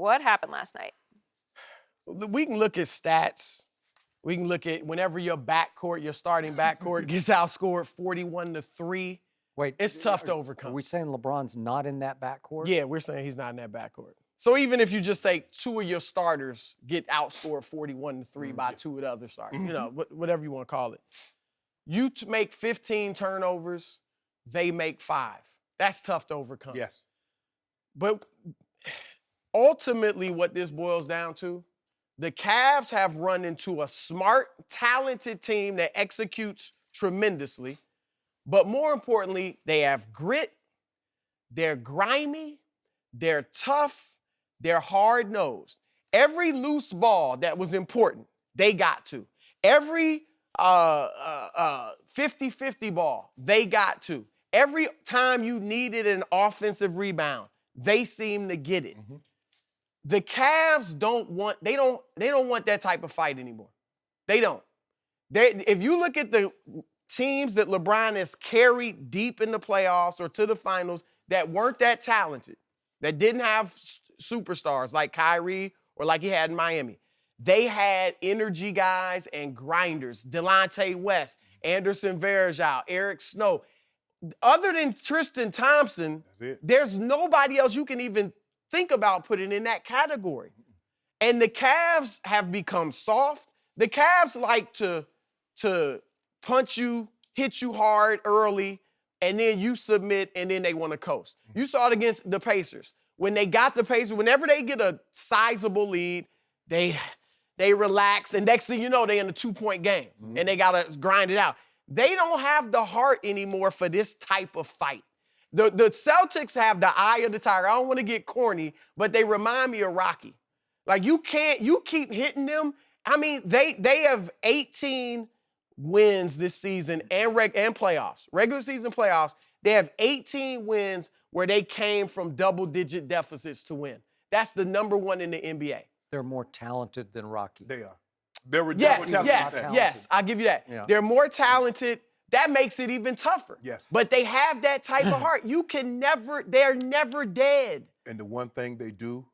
What happened last night? We can look at stats. We can look at whenever your starting backcourt gets outscored 41-3. Wait, it's tough to overcome. Are we saying LeBron's not in that backcourt? Yeah, we're saying he's not in that backcourt. So even if you just say two of your starters get outscored 41-3 by two of the other starters, you know, whatever you want to call it. You make 15 turnovers, they make 5. That's tough to overcome. Yes. But ultimately what this boils down to, the Cavs have run into a smart, talented team that executes tremendously. But more importantly, they have grit, they're grimy, they're tough, they're hard-nosed. Every loose ball that was important, they got to. Every 50-50 ball, they got to. Every time you needed an offensive rebound, they seem to get it. The Cavs don't want that type of fight anymore. They don't. If you look at the teams that LeBron has carried deep in the playoffs or to the finals that weren't that talented, that didn't have superstars like Kyrie or like he had in Miami, they had energy guys and grinders. Delonte West, Anderson Varejao, Eric Snow. Other than Tristan Thompson, there's nobody else you can even think about putting in that category. And the Cavs have become soft. The Cavs like to punch you, hit you hard early, and then you submit, and then they want to coast. You saw it against the Pacers. When they got the Pacers, whenever they get a sizable lead, they relax, and next thing you know, they're in a 2-point game, and they got to grind it out. They don't have the heart anymore for this type of fight. The Celtics have the eye of the tiger. I don't want to get corny, but they remind me of Rocky. Like, you keep hitting them. I mean, they have 18 wins this season and playoffs. Regular season playoffs, they have 18 wins where they came from double-digit deficits to win. That's the number one in the NBA. They're more talented than Rocky. They are. They're Yes, I'll give you that. Yeah. They're more talented. That makes it even tougher. Yes. But they have that type of heart. They're never dead. And the one thing they do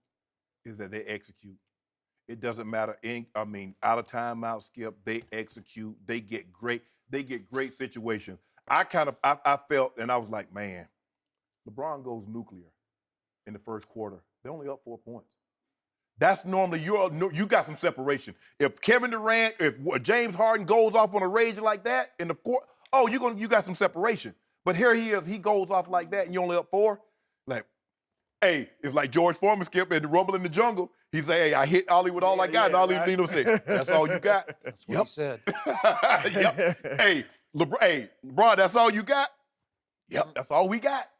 is that they execute. It doesn't matter. Out of timeout, Skip, they execute. They get great situations. I felt, and I was like, man, LeBron goes nuclear in the first quarter. They're only up 4 points. That's normally you got some separation. If Kevin Durant, if James Harden goes off on a rage like that in the court, you got some separation. But here he is, he goes off like that, and you only up 4. Like, hey, it's like George Foreman, Skip, in the Rumble in the Jungle. He say, hey, I hit Ollie with all I got, and Ollie leaned up and said, that's all you got? That's what he said. Yep. Hey, LeBron, that's all you got? Yep, that's all we got.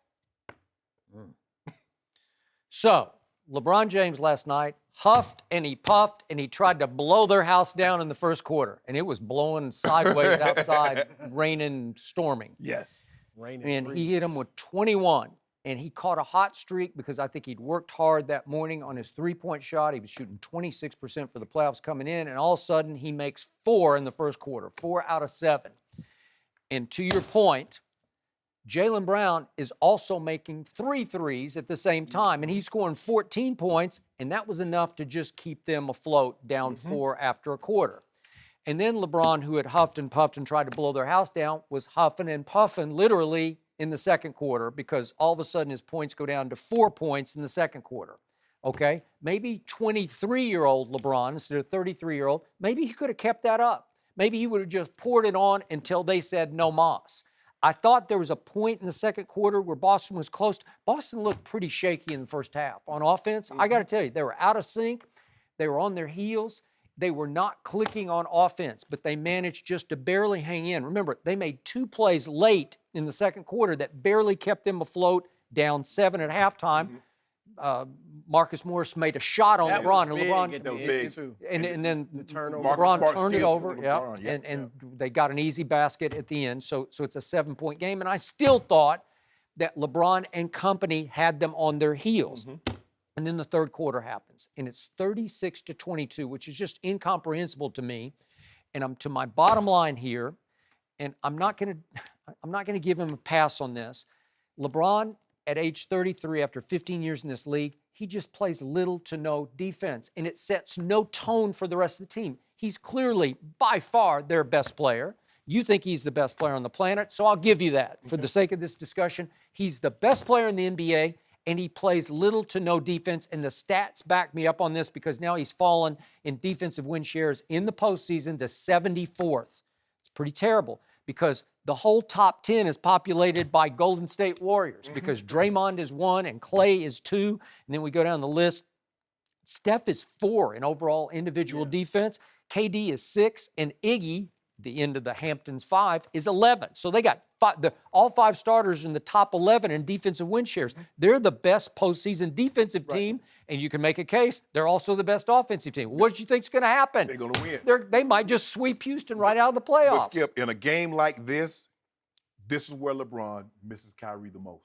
So, LeBron James last night huffed and he puffed and he tried to blow their house down in the first quarter. And it was blowing sideways outside, raining, storming. Yes. And he hit him with 21. And he caught a hot streak because I think he'd worked hard that morning on his three-point shot. He was shooting 26% for the playoffs coming in. And all of a sudden, he makes 4 in the first quarter, 4 out of 7. And to your point, Jaylen Brown is also making 3 threes at the same time, and he's scoring 14 points, and that was enough to just keep them afloat down 4 after a quarter. And then LeBron, who had huffed and puffed and tried to blow their house down, was huffing and puffing literally in the second quarter because all of a sudden his points go down to 4 points in the second quarter. Okay? Maybe 23-year-old LeBron instead of 33-year-old, maybe he could have kept that up. Maybe he would have just poured it on until they said no mas. I thought there was a point in the second quarter where Boston was close. Boston looked pretty shaky in the first half. On offense, I got to tell you, they were out of sync. They were on their heels. They were not clicking on offense, but they managed just to barely hang in. Remember, they made 2 plays late in the second quarter that barely kept them afloat, down 7 at halftime. Marcus Morris made a shot on LeBron, and then LeBron turned it over, and they got an easy basket at the end. So it's a 7-point game, and I still thought that LeBron and company had them on their heels. And then the third quarter happens, and it's 36-22, which is just incomprehensible to me. And I'm to my bottom line here, and I'm not gonna give him a pass on this. LeBron at age 33, after 15 years in this league, he just plays little to no defense, and it sets no tone for the rest of the team. He's clearly, by far, their best player. You think he's the best player on the planet, so I'll give you that. For the sake of this discussion, he's the best player in the NBA, and he plays little to no defense, and the stats back me up on this because now he's fallen in defensive win shares in the postseason to 74th. It's pretty terrible because the whole top 10 is populated by Golden State Warriors because Draymond is 1 and Clay is 2, and then we go down the list. Steph is 4 in overall individual defense. KD is 6, and Iggy, the end of the Hamptons 5, is 11. So they got all 5 starters in the top 11 in defensive win shares. They're the best postseason defensive team, and you can make a case they're also the best offensive team. What do you think's going to happen? They're going to win. They might just sweep Houston right out of the playoffs. But Skip, in a game like this is where LeBron misses Kyrie the most.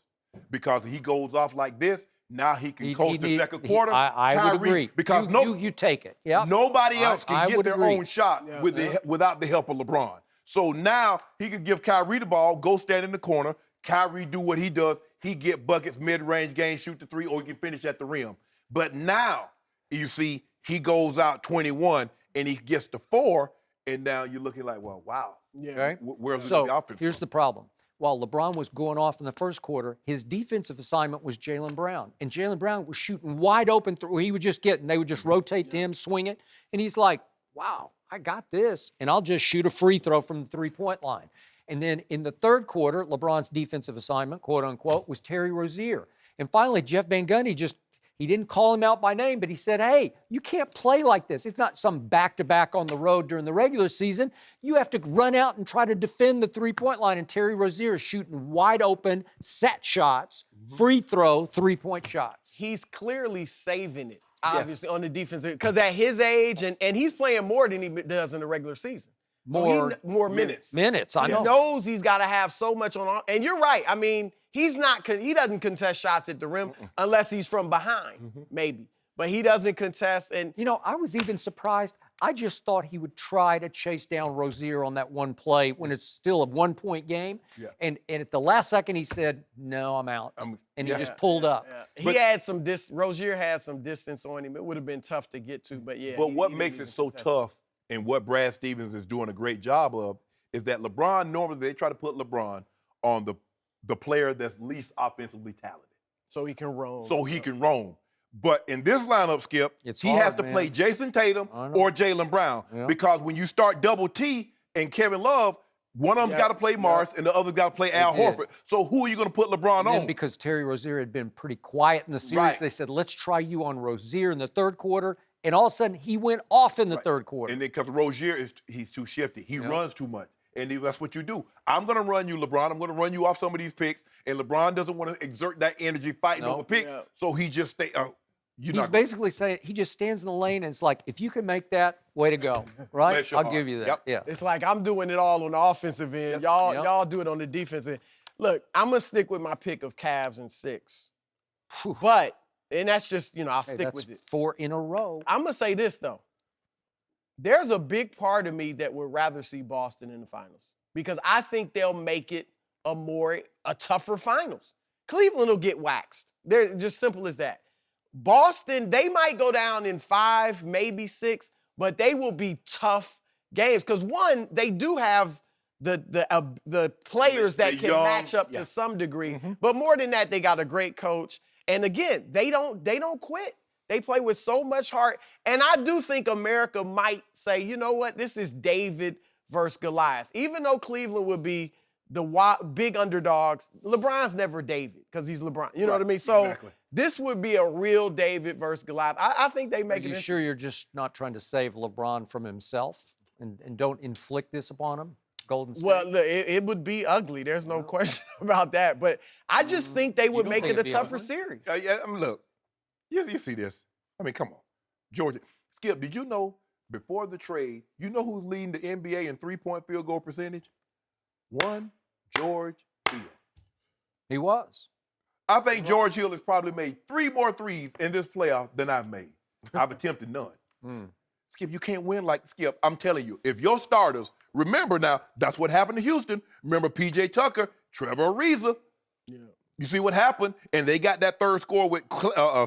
Because he goes off like this, now he can coach the second quarter. I Kyrie, would agree. Because you take it. Yep. Nobody else can get their agree. own shot without the help of LeBron. So now he can give Kyrie the ball, go stand in the corner. Kyrie do what he does. He get buckets, mid-range game, shoot the 3, or he can finish at the rim. But now, you see, he goes out 21, and he gets to 4, and now you're looking like, well, wow. Yeah. Okay? Where's So the offense here's from? the problem. While LeBron was going off in the first quarter, his defensive assignment was Jaylen Brown. And Jaylen Brown was shooting wide open through. He would just they would just rotate to him, swing it. And he's like, wow, I got this. And I'll just shoot a free throw from the three-point line. And then in the third quarter, LeBron's defensive assignment, quote unquote, was Terry Rozier. And finally, Jeff Van Gundy he didn't call him out by name, but he said, hey, you can't play like this. It's not some back-to-back on the road during the regular season. You have to run out and try to defend the three-point line. And Terry Rozier is shooting wide open, set shots, free throw, three-point shots. He's clearly saving it, obviously, on the defense. Because at his age, and he's playing more than he does in the regular season. More minutes. I know. He knows he's got to have so much on. And you're right. I mean, he doesn't contest shots at the rim unless he's from behind, maybe. But he doesn't contest. And you know, I was even surprised. I just thought he would try to chase down Rozier on that one play when it's still a one-point game. Yeah. And at the last second, he said, no, I'm out. And he just pulled up. Yeah. He had some Rozier had some distance on him. It would have been tough to get to, but yeah. But what makes it so tough, and what Brad Stevens is doing a great job of, is that LeBron, normally they try to put LeBron on the player that's least offensively talented. So he can roam. But in this lineup, Skip, he has to play Jason Tatum or Jaylen Brown. Yeah. Because when you start double T and Kevin Love, one of them's got to play Morris and the other got to play Al Horford. So who are you going to put LeBron on? Because Terry Rozier had been pretty quiet in the series, they said, let's try you on Rozier in the third quarter. And all of a sudden, he went off in the third quarter. And then because Rozier, he's too shifty. He runs too much. And that's what you do. I'm going to run you, LeBron. I'm going to run you off some of these picks. And LeBron doesn't want to exert that energy fighting over picks. So he just stay. He's basically saying he just stands in the lane and it's like, if you can make that, way to go, right? I'll give you that. Yep. Yeah. It's like I'm doing it all on the offensive end. Y'all do it on the defensive end. Look, I'm going to stick with my pick of Cavs in 6. But, and that's just, I'll stick with it. 4 in a row. I'm going to say this, though. There's a big part of me that would rather see Boston in the finals because I think they'll make it a tougher finals. Cleveland will get waxed. They're just simple as that. Boston, they might go down in 5, maybe 6, but they will be tough games because, one, they do have the players that can match up to some degree. But more than that, they got a great coach. And again, they don't quit. They play with so much heart. And I do think America might say, you know what, this is David versus Goliath. Even though Cleveland would be the big underdogs, LeBron's never David because he's LeBron. You know what I mean? So this would be a real David versus Goliath. I think they make it. Are you sure you're just not trying to save LeBron from himself and don't inflict this upon him? Golden State? Well, look, it would be ugly. There's no question about that. But I just think they would make it a tougher series. Look, you see this. I mean, come on. Georgia. Skip, did you know before the trade, you know who's leading the NBA in three-point field goal percentage? George Hill. He was. I think George Hill has probably made 3 more threes in this playoff than I've made. I've attempted none. Skip, you can't win like Skip. I'm telling you, if your starters, remember now, that's what happened to Houston. Remember P.J. Tucker, Trevor Ariza. You see what happened? And they got that third score with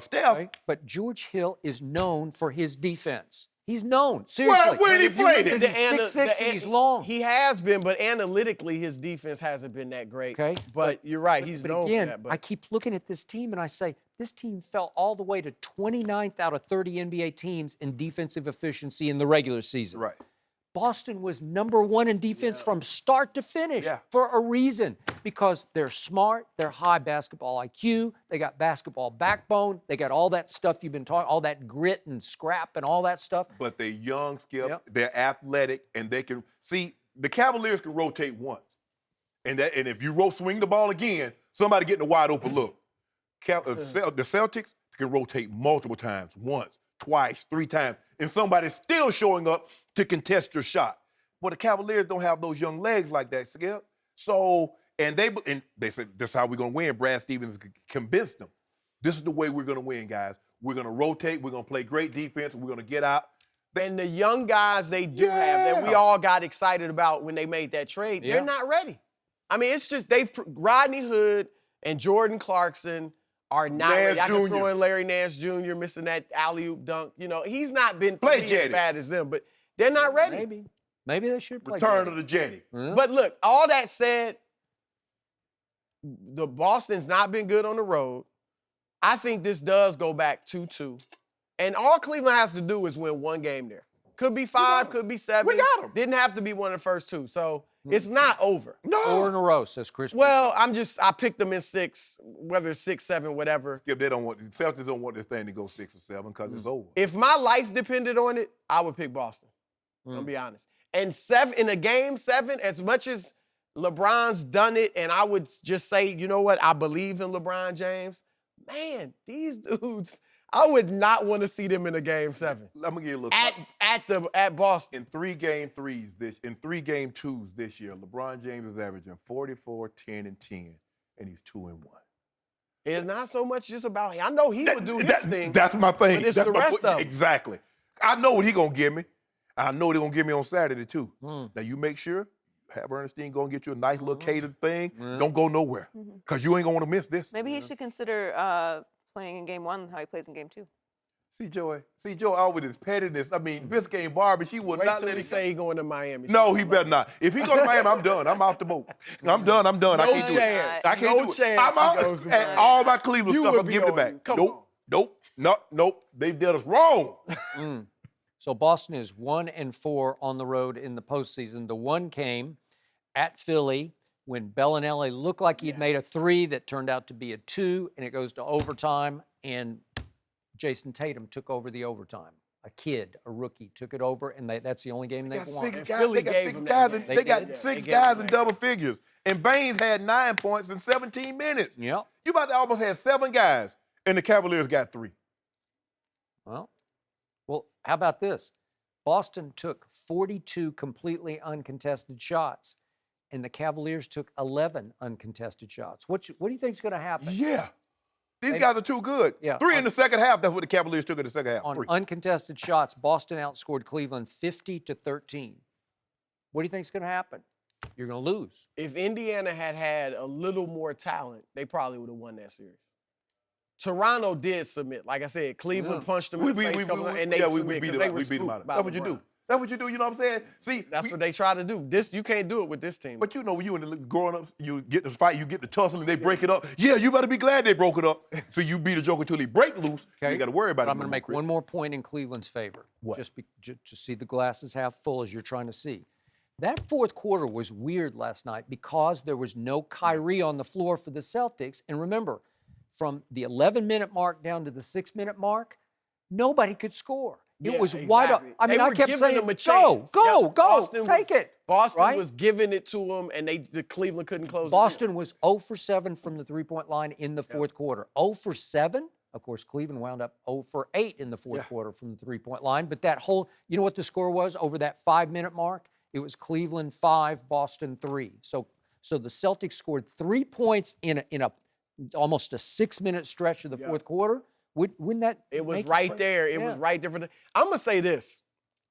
Steph. Right? But George Hill is known for his defense. He's known, seriously. Where did he play Because it? he's 6'6", he's long. He has been, but analytically, his defense hasn't been that great. Okay. But you're right, he's But known again, for that. But I keep looking at this team and I say, this team fell all the way to 29th out of 30 NBA teams in defensive efficiency in the regular season. Right. Boston was #1 in defense from start to finish for a reason. Because they're smart, they're high basketball IQ, they got basketball backbone, they got all that stuff you've been talking, all that grit and scrap and all that stuff. But they're young, Skip. Yep. They're athletic, and they can see the Cavaliers can rotate once, and if you swing the ball again, somebody getting a wide open look. The Celtics can rotate multiple times, once, twice, 3 times, and somebody's still showing up to contest your shot. Well, the Cavaliers don't have those young legs like that, Skip. So, and they said, this is how we're going to win. Brad Stevens convinced them. This is the way we're going to win, guys. We're going to rotate. We're going to play great defense. We're going to get out. and the young guys they do have that we all got excited about when they made that trade, they're not ready. I mean, it's just Rodney Hood and Jordan Clarkson are not ready. I can throw in Larry Nance Jr. missing that alley-oop dunk. You know, he's not been as bad as them, but they're not ready. Maybe they should play Return of the Jetty. But look, all that said, the Boston's not been good on the road. I think this does go back 2-2. And all Cleveland has to do is win one game there. Could be 5, could be 7. We got them. Didn't have to be one of the first 2. So it's not over. No. 4 in a row, says Chris. Well, I picked them in 6, whether it's 6, 7, whatever. Skip, the Celtics don't want this thing to go 6 or 7 because it's over. If my life depended on it, I would pick Boston. I'll be honest. And 7 in a game 7, as much as LeBron's done it, and I would just say, you know what, I believe in LeBron James. Man, these dudes, I would not want to see them in a game 7. Let me give you a little at Boston. In 3 game 2s this year, LeBron James is averaging 44, 10, and 10, and he's 2-1. It's not so much just about I know he would do his thing. That's my thing. But it's the rest of them. Exactly. I know what he's gonna give me. I know they're gonna give me on Saturday too. Now you make sure have Ernestine go and get you a nice little catered thing. Don't go nowhere, because you ain't gonna want to miss this. Maybe he should consider playing in game 1 how he plays in game 2. See Joy out with his pettiness. I mean, Biscayne Barbie, she would Wait not till let he it say he going to Miami. No, he better not. If he goes to Miami, I'm done. I'm off the boat. I'm done. I can't do it. I can't do it. I'm out. And all my Cleveland stuff, I'm giving it back. Nope. They did us wrong. So Boston is 1-4 on the road in the postseason. The one came at Philly when Bellinelli looked like he'd made a 3 that turned out to be a 2, and it goes to overtime, and Jason Tatum took over the overtime. A rookie, took it over, and that's the only game they've won. Philly gave them that game. They got 6 guys in double figures, and Baines had 9 points in 17 minutes. Yep. You about to almost have 7 guys, and the Cavaliers got 3. Well, how about this? Boston took 42 completely uncontested shots, and the Cavaliers took 11 uncontested shots. What do you think is going to happen? Yeah. These guys are too good. Yeah. 3 in the second half. That's what the Cavaliers took in the second half. On 3. uncontested shots, Boston outscored Cleveland 50-13. What do you think is going to happen? You're going to lose. If Indiana had a little more talent, they probably would have won that series. Toronto did submit. Like I said, Cleveland punched them in the face, and they submit because they were beat them spooked out. by That's what you LeBron. do. That's what you do. You know what I'm saying? See, That's what they try to do. You can't do it with this team. But you know, when you in the growing up, you get the fight, you get the tussle, and they break it up. Yeah, you better be glad they broke it up. So you beat a joker till he break loose. Okay. You got to worry about it. I'm going to make one more point in Cleveland's favor. What? Just see the glasses half full as you're trying to see. That fourth quarter was weird last night because there was no Kyrie on the floor for the Celtics. And remember, from the 11-minute mark down to the 6-minute mark, nobody could score. It was wide up. I mean, I kept saying, go, take it. Boston was giving it to them, and the Cleveland couldn't close it. Boston was 0 for 7 from the three-point line in the fourth quarter. 0 for 7? Of course, Cleveland wound up 0 for 8 in the fourth quarter from the three-point line. But that whole, you know what the score was over that 5-minute mark? It was Cleveland 5, Boston 3. So the Celtics scored 3 points in a almost a 6-minute stretch of the fourth quarter. Wouldn't that? It was right there. It was right there. I'm gonna say this,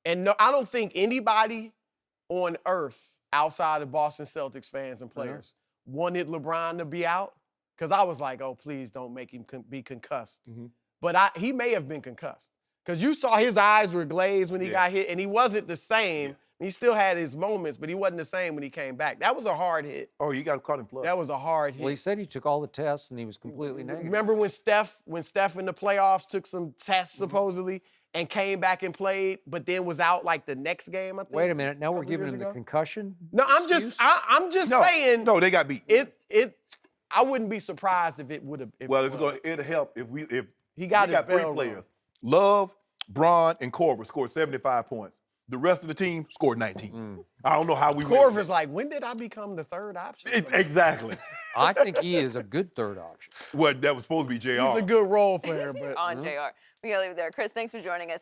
and no, I don't think anybody on earth outside of Boston Celtics fans and players wanted LeBron to be out. because I was like, oh, please don't make him be concussed. Mhm. But he may have been concussed because you saw his eyes were glazed when he Yeah. got hit, and he wasn't the same. Yeah. He still had his moments, but he wasn't the same when he came back. That was a hard hit. Oh, you got caught in flood. That was a hard hit. Well, he said he took all the tests and he was completely negative. Remember when Steph in the playoffs took some tests Mm-hmm. supposedly and came back and played, but then was out like the next game, I think? Wait a minute. Now we're couple giving years him the ago? concussion? No, I'm excuse? just no, saying. No, they got beat. I wouldn't be surprised if it would have. Well, it'll help if He got his three bell players. rung. Love, Bron, and Corver scored 75 points. The rest of the team scored 19. I don't know how we. Corver's like, when did I become the third option? Exactly. I think he is a good third option. Well, that was supposed to be JR. He's a good role player, but On JR. We got to leave it there. Chris, thanks for joining us.